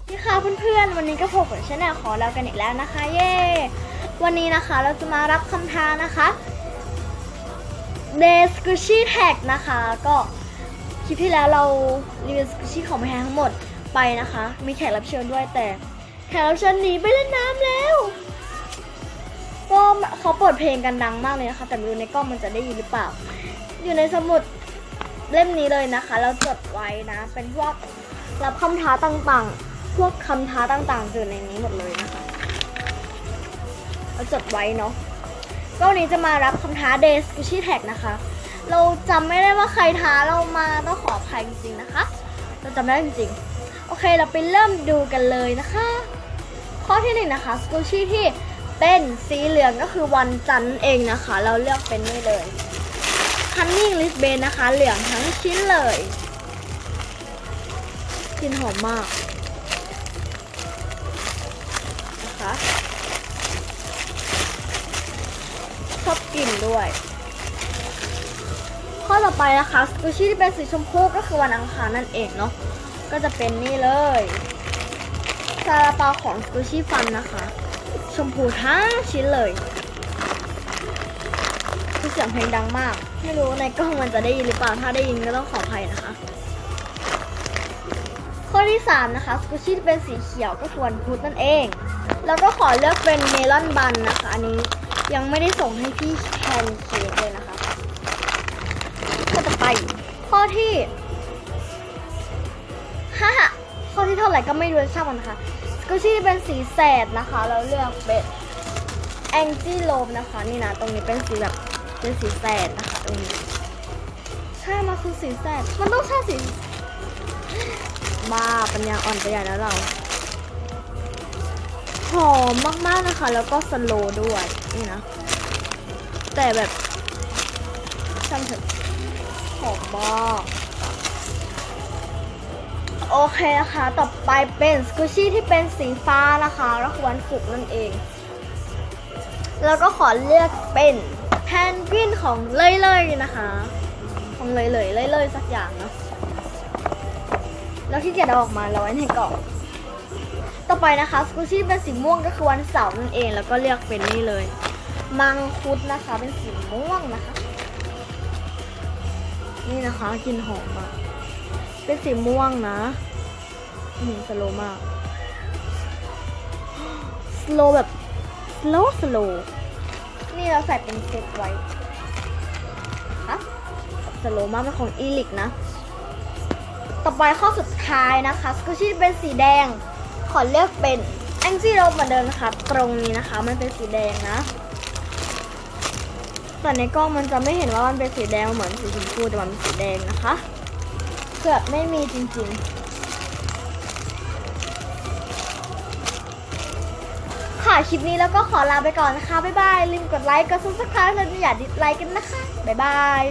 นี่ค่ะเพื่อนๆวันนี้ก็พบกับช่องของเรากันอีกแล้วนะคะเย้วันนี้นะคะเราจะมารับคำท้านะคะ Day Squishy Tag นะคะก็คลิปที่แล้วเรารีวิว Squishy ของแพงทั้งหมดไปนะคะมีแขกรับเชิญด้วยแต่แขกรับเชิญหนีไปเล่นน้ำแล้วก็เขาเปิดเพลงกันดังมากเลยนะคะแต่ไม่รู้ในกล้องมันจะได้ยินหรือเปล่าอยู่ในสมุดเล่มนี้เลยนะคะเราจดไว้นะเป็นพวกรับคำท้าต่างๆพวกคำท้าต่างๆอยู่ในนี้หมดเลยนะคะเราจดไว้เนาะก็วันนี้จะมารับคำท้า Day Squishy Tag นะคะเราจำไม่ได้ว่าใครท้าเรามาต้องขออภัยจริงๆนะคะเราจำไม่ได้จริงๆโอเคเราไปเริ่มดูกันเลยนะคะข้อที่1นะคะ Squishy ที่เป็นสีเหลืองก็คือวันจันทร์เองนะคะเราเลือกเป็นนี่เลย Honey English Bane นะคะเหลืองทั้งชิ้นเลยกลิ่นหอมมากนะคะชอบกลิ่นด้วยข้อต่อไปนะคะสกูชี่ที่เป็นสีชมพูก็คือวันอังคารนั่นเองเนาะก็จะเป็นนี่เลยซาลาเปาของสกูชี่ฟันนะคะชมพูทั้งชิ้นเลยคือเสียงเพลงดังมากไม่รู้ในกล้องมันจะได้ยินหรือเปล่าถ้าได้ยินก็ต้องขออภัยนะคะข้อที่3นะคะสกูชี่ที่เป็นสีเขียวก็คือวันพุธนั่นเองแล้วก็ขอเลือกเป็นเมลอนบันนะคะอันนี้ยังไม่ได้ส่งให้พี่แคนเค้กเลยนะคะข้อต่อไปข้อที่ข้อที่เท่าไหร่ก็ไม่รู้ช่างมันนะคะสกูชี่เป็นสีแสดนะคะเราเลือกเป็นแองจี้โลมนะคะนี่นะตรงนี้เป็นสีแบบเป็นสีแสดนะคะตรงนี้ใช่มาคือสีแสดมันต้องใช่สีบ้าปัญญาอ่อนไปใหญ่แล้วเราหอมมากๆนะคะแล้วก็สโลว์ด้วยนี่นะแต่แบบช่างเถอะหอมมากโอเคนะคะต่อไปเป็นสกูชี่ที่เป็นสีฟ้านะคะแล้ววันศุกร์นั่นเองแล้วก็ขอเลือกเป็นแพนกวินของเลยนะคะของเลยสักอย่างนะแล้วที่เกียจเอาออกมาเราไว้ในกล่องต่อไปนะคะสกูชี่เป็นสีม่วงก็คือวันเสาร์นั่นเองแล้วก็เลือกเป็นนี่เลยมังคุดนะคะเป็นสีม่วงนะคะนี่นะคะกลิ่นหอมมากเป็นสีม่วงนะสโลว์มากสโลว์แบบสโลว์นี่เราใส่เป็นเซตไว้ฮะสโลว์มากเป็นของอีลิกนะต่อไปข้อสุดท้ายนะคะสกูชี่เป็นสีแดงขอเลือกเป็นแองจี้โรบเหมือนเดิมนะคะตรงนี้นะคะมันเป็นสีแดงนะแต่ในกล้องมันจะไม่เห็นว่ามันเป็นสีแดงเหมือนสีชมพูแต่มันเป็นสีแดงนะคะเกือบไม่มีจริงๆค่ะคลิปนี้แล้วก็ขอลาไปก่อนนะคะบ๊ายบายลืมกดไลค์กดซับสไครป์และอย่าดิสไลค์กันนะคะบ๊ายบาย